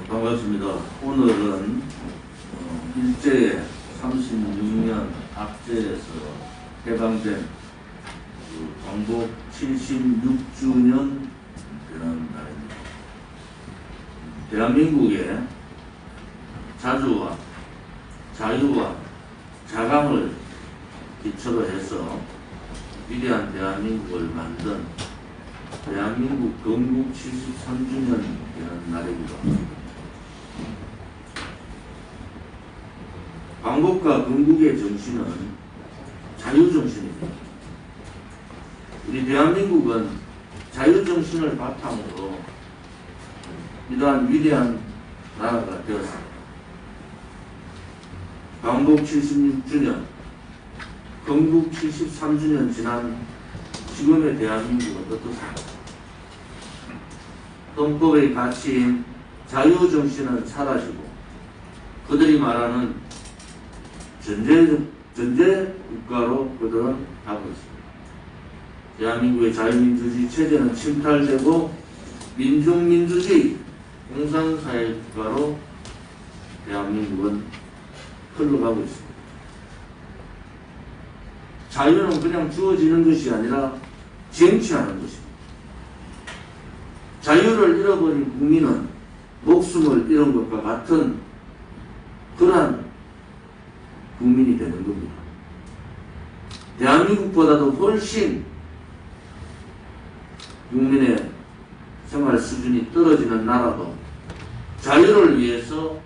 반갑습니다. 오늘은 일제의 36년 압제에서 해방된 광복 76주년 되는 날입니다. 대한민국의 자주와 자유와 자강을 기초로 해서 위대한 대한민국을 만든 대한민국 건국 73주년 되는 날이기도 합니다. 광복과 건국의 정신은 자유정신입니다. 우리 대한민국은 자유정신을 바탕으로 이러한 위대한 나라가 되었습니다. 광복 76주년, 건국 73주년 지난 지금의 대한민국은 어떻습니까? 헌법의 가치인 자유정신은 사라지고 그들이 말하는 전제 국가로 그들은 가고 있습니다. 대한민국의 자유민주주의 체제는 침탈되고 민중민주주의 공산사회 국가로 대한민국은 흘러가고 있습니다. 자유는 그냥 주어지는 것이 아니라 쟁취하는 것입니다. 자유를 잃어버린 국민은 목숨을 잃은 것과 같은 그러한 국민이 되는 겁니다. 대한민국보다도 훨씬 국민의 생활 수준이 떨어지는 나라도 자유를 위해서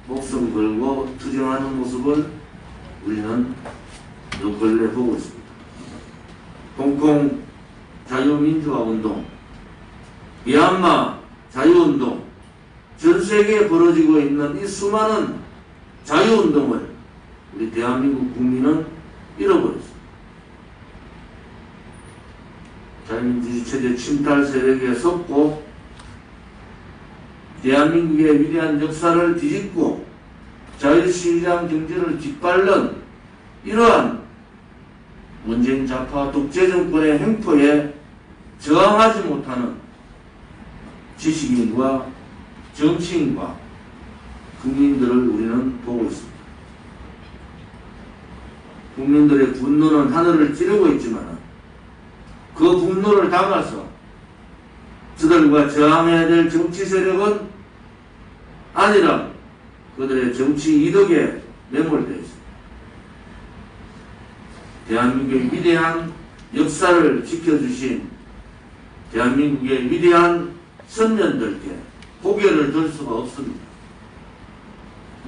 목숨 걸고 투쟁하는 모습을 우리는 요 근래 보고 있습니다. 홍콩 자유민주화 운동, 미얀마 자유운동, 전 세계에 벌어지고 있는 이 수많은 자유운동을 우리 대한민국 국민은 잃어버렸습니다. 자유민주주의 체제 침탈 세력에 섰고 대한민국의 위대한 역사를 뒤집고 자유시장 경제를 짓밟는 이러한 문재인 좌파 독재 정권의 행포에 저항하지 못하는 지식인과 정치인과 국민들을 우리는 보고 있습니다. 국민들의 분노는 하늘을 찌르고 있지만 그 분노를 담아서 저들과 저항해야 될 정치 세력은 아니라 그들의 정치 이득에 매몰되어 있습니다. 대한민국의 위대한 역사를 지켜주신 대한민국의 위대한 선면들께 고개를 들 수가 없습니다.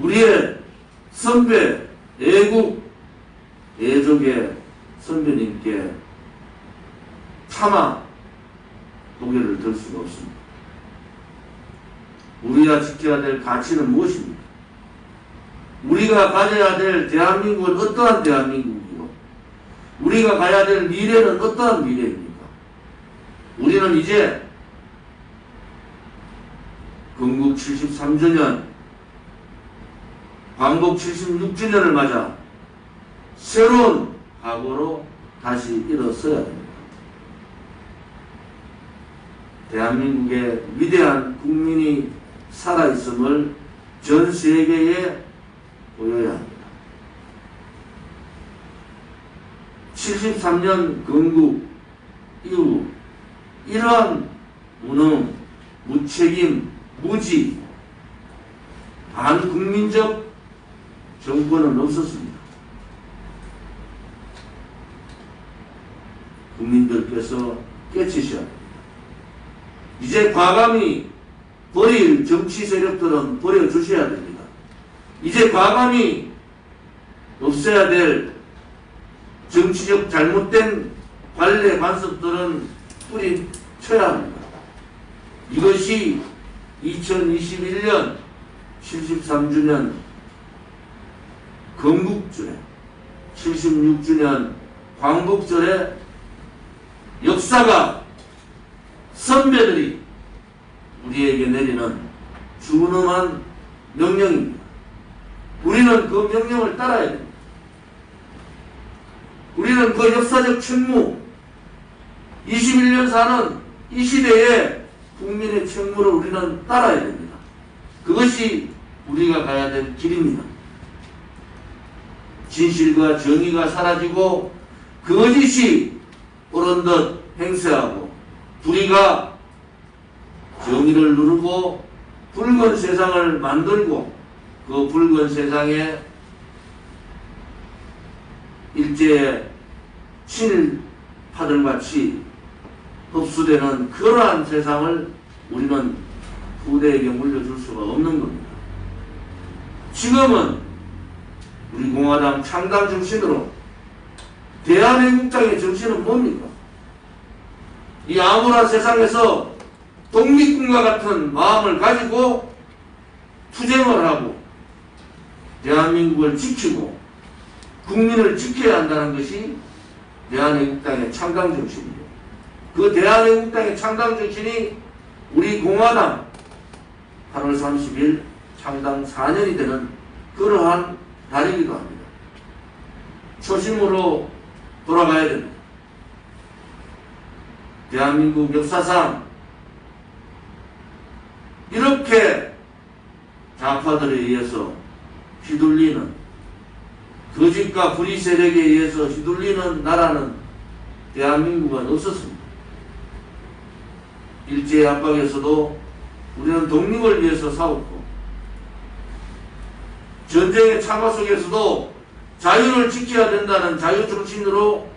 우리의 선배, 애국, 애족의 선배님께 차마 고개를 들 수가 없습니다. 우리가 지켜야 될 가치는 무엇입니까? 우리가 가져야 될 대한민국은 어떠한 대한민국이고 우리가 가야 될 미래는 어떠한 미래입니까? 우리는 이제 건국 73주년, 광복 76주년을 맞아 새로운 각오로 다시 일어서야 됩니다. 대한민국의 위대한 국민이 살아있음을 전 세계에 보여야 합니다. 73년 건국 이후 이러한 무능, 무책임, 무지, 반국민적 정권은 없었습니다. 국민들께서 깨치셔야 합니다. 이제 과감히 버릴 정치 세력들은 버려주셔야 됩니다. 이제 과감히 없애야 될 정치적 잘못된 관례 관습들은 뿌리쳐야 합니다. 이것이 2021년 73주년 건국절에 76주년 광복절에 역사가 선배들이 우리에게 내리는 준엄한 명령입니다. 우리는 그 명령을 따라야 됩니다. 우리는 그 역사적 책무, 21년 사는 이 시대에 국민의 책무를 우리는 따라야 됩니다. 그것이 우리가 가야 될 길입니다. 진실과 정의가 사라지고 거짓이 어른듯 행세하고 불의가 정의를 누르고 붉은 세상을 만들고 그 붉은 세상에 일제의 친일파들같이 흡수되는 그러한 세상을 우리는 후대에게 물려줄 수가 없는 겁니다. 지금은 우리 공화당 창당 정신으로 대한민국당의 정신은 뭡니까? 이 암울한 세상에서 독립군과 같은 마음을 가지고 투쟁을 하고 대한민국을 지키고 국민을 지켜야 한다는 것이 대한민국당의 창당 정신이에요. 그 대한민국당의 창당 정신이 우리 공화당 8월 30일 창당 4년이 되는 그러한 달이기도 합니다. 초심으로 돌아가야 됩니다. 대한민국 역사상 이렇게 좌파들에 의해서 휘둘리는 거짓과 불의 세력에 의해서 휘둘리는 나라는 대한민국은 없었습니다. 일제의 압박에서도 우리는 독립을 위해서 싸웠고 전쟁의 참화 속에서도 자유를 지켜야 된다는 자유정신으로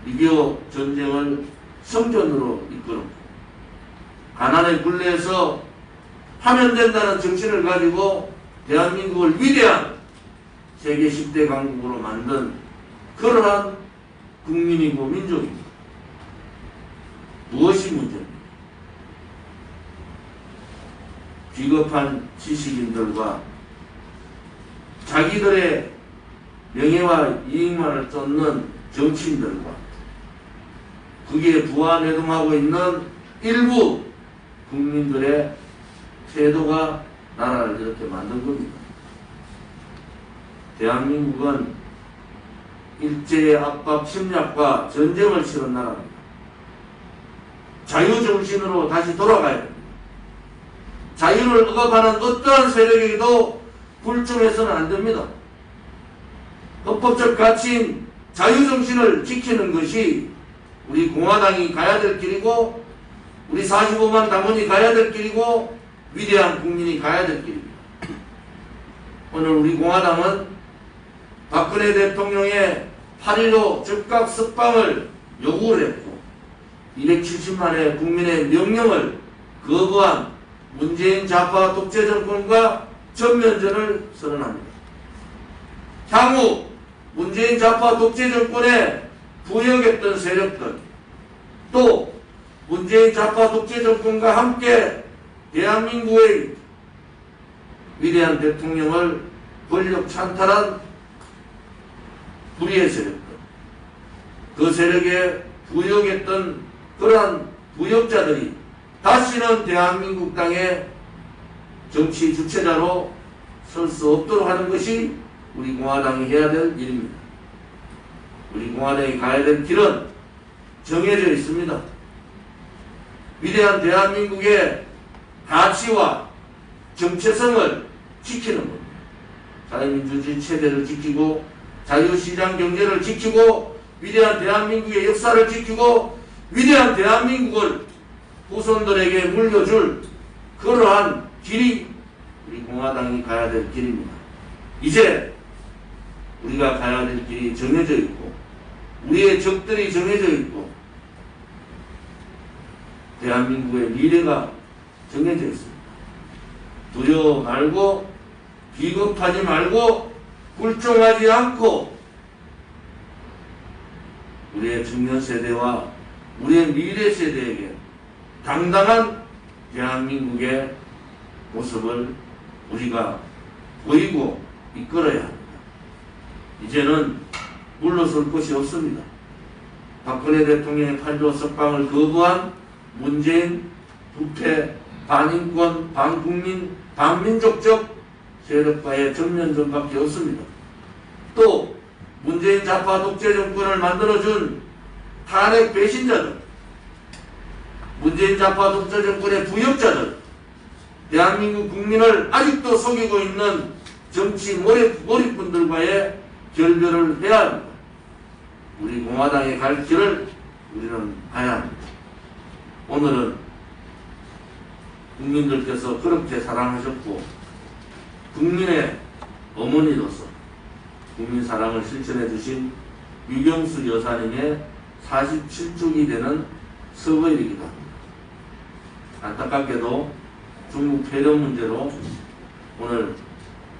6.25 전쟁을 성전으로 이끌었고 가난의 굴레에서 하면 된다는 정신을 가지고 대한민국을 위대한 세계 10대 강국으로 만든 그러한 국민이고 민족입니다. 무엇이 문제입니까? 비겁한 지식인들과 자기들의 명예와 이익만을 쫓는 정치인들과 거기에 부안해동하고 있는 일부 국민들의 태도가 나라를 이렇게 만든 겁니다. 대한민국은 일제의 압박 침략과 전쟁을 치른 나라입니다. 자유정신으로 다시 돌아가야 됩니다. 자유를 억압하는 어떠한 세력에게도 굴종해서는 안 됩니다. 헌법적 가치인 자유정신을 지키는 것이 우리 공화당이 가야 될 길이고 우리 45만 당원이 가야 될 길이고 위대한 국민이 가야 될 길입니다. 오늘 우리 공화당은 박근혜 대통령의 8.15 즉각 석방을 요구를 했고 270만의 국민의 명령을 거부한 문재인 좌파 독재 정권과 전면전을 선언합니다. 향후 문재인 좌파 독재 정권에 부역했던 세력들 또 문재인 좌파 독재 정권과 함께 대한민국의 위대한 대통령을 권력 찬탈한 불의의 세력들 그 세력에 부역했던 그러한 부역자들이 다시는 대한민국 땅의 정치 주체자로 설 수 없도록 하는 것이 우리 공화당이 해야 될 일입니다. 우리 공화당이 가야 될 길은 정해져 있습니다. 위대한 대한민국의 가치와 정체성을 지키는 겁니다. 자유민주주의 체제를 지키고 자유시장 경제를 지키고 위대한 대한민국의 역사를 지키고 위대한 대한민국을 후손들에게 물려줄 그러한 길이 우리 공화당이 가야 될 길입니다. 이제 우리가 가야 될 길이 정해져 있고 우리의 적들이 정해져 있고 대한민국의 미래가 정해져 있습니다. 두려워 말고 비겁하지 말고 굴종하지 않고 우리의 청년 세대와 우리의 미래 세대에게 당당한 대한민국의 모습을 우리가 보이고 이끌어야 합니다. 이제는 물러설 곳이 없습니다. 박근혜 대통령의 8.15 석방을 거부한 문재인 부패, 반인권, 반국민, 반민족적 세력과의 전면전밖에 없습니다. 또 문재인 좌파 독재 정권을 만들어준 탄핵 배신자들, 문재인 좌파 독재 정권의 부역자들, 대한민국 국민을 아직도 속이고 있는 정치 몰입꾼들과의 결별을 해야 합니다. 우리 공화당의 갈 길을 우리는 가야 합니다. 오늘은 국민들께서 그렇게 사랑하셨고 국민의 어머니로서 국민 사랑을 실천해 주신 유경수 여사님의 47주기 되는 서거일이기도 합니다. 안타깝게도 중국 폐렴 문제로 오늘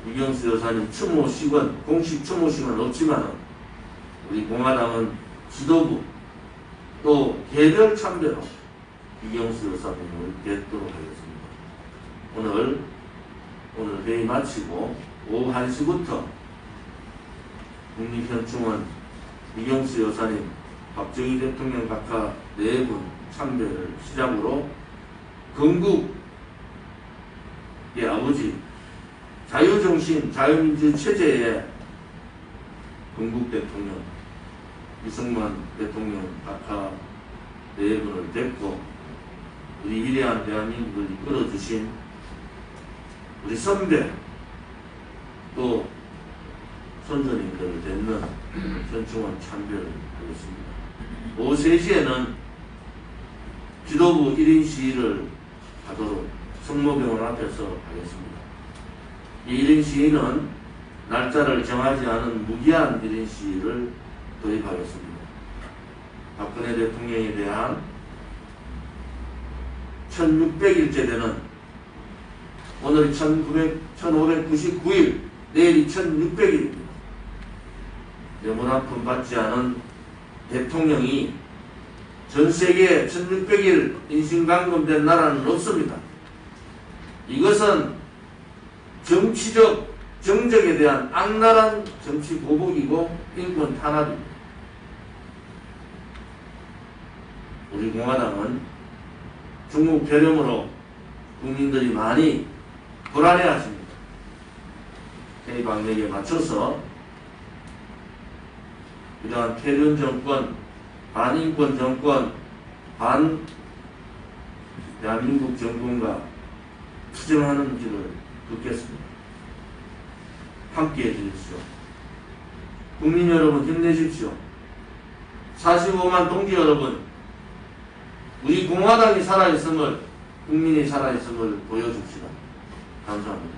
유경수 여사님 추모식은 공식 추모식은 없지만 우리 공화당은 지도부 또 개별 참배로 유경수 여사님을 뵙도록 하겠습니다. 오늘 회의 마치고 오후 1시부터 국립현충원 유경수 여사님, 박정희 대통령 각하 4분 참배를 시작으로 건국의 아버지 자유정신, 자유민주 체제의 건국 대통령 이승만 대통령 각하 4분을 뵙고 우리 위대한 대한민국을 이끌어주신 우리 선배 또 선조님들을 뵙는 현충원 참배를 하겠습니다. 오후 3시에는 지도부 1인 시위를 하도록 성모병원 앞에서 하겠습니다. 이 1인 시위는 날짜를 정하지 않은 무기한 1인 시위를 도입하겠습니다. 박근혜 대통령에 대한 1600일째 되는 오늘이 1599일, 내일이 1600일입니다. 영원 아픔 받지 않은 대통령이 전 세계에 1600일 인신강금된 나라는 없습니다. 이것은 정치적 정적에 대한 악랄한 정치 보복이고 인권 탄압입니다. 우리 공화당은 중국 폐렴으로 국민들이 많이 불안해하십니다. 회의 방역에 맞춰서 이러한 폐렴 정권, 반인권 정권, 반 대한민국 정권과 투쟁하는 길을 걷겠습니다. 함께해 주십시오. 국민 여러분 힘내십시오. 45만 동지 여러분, 우리 공화당이 살아있음을, 국민이 살아있음을 보여줍시다. 감사합니다.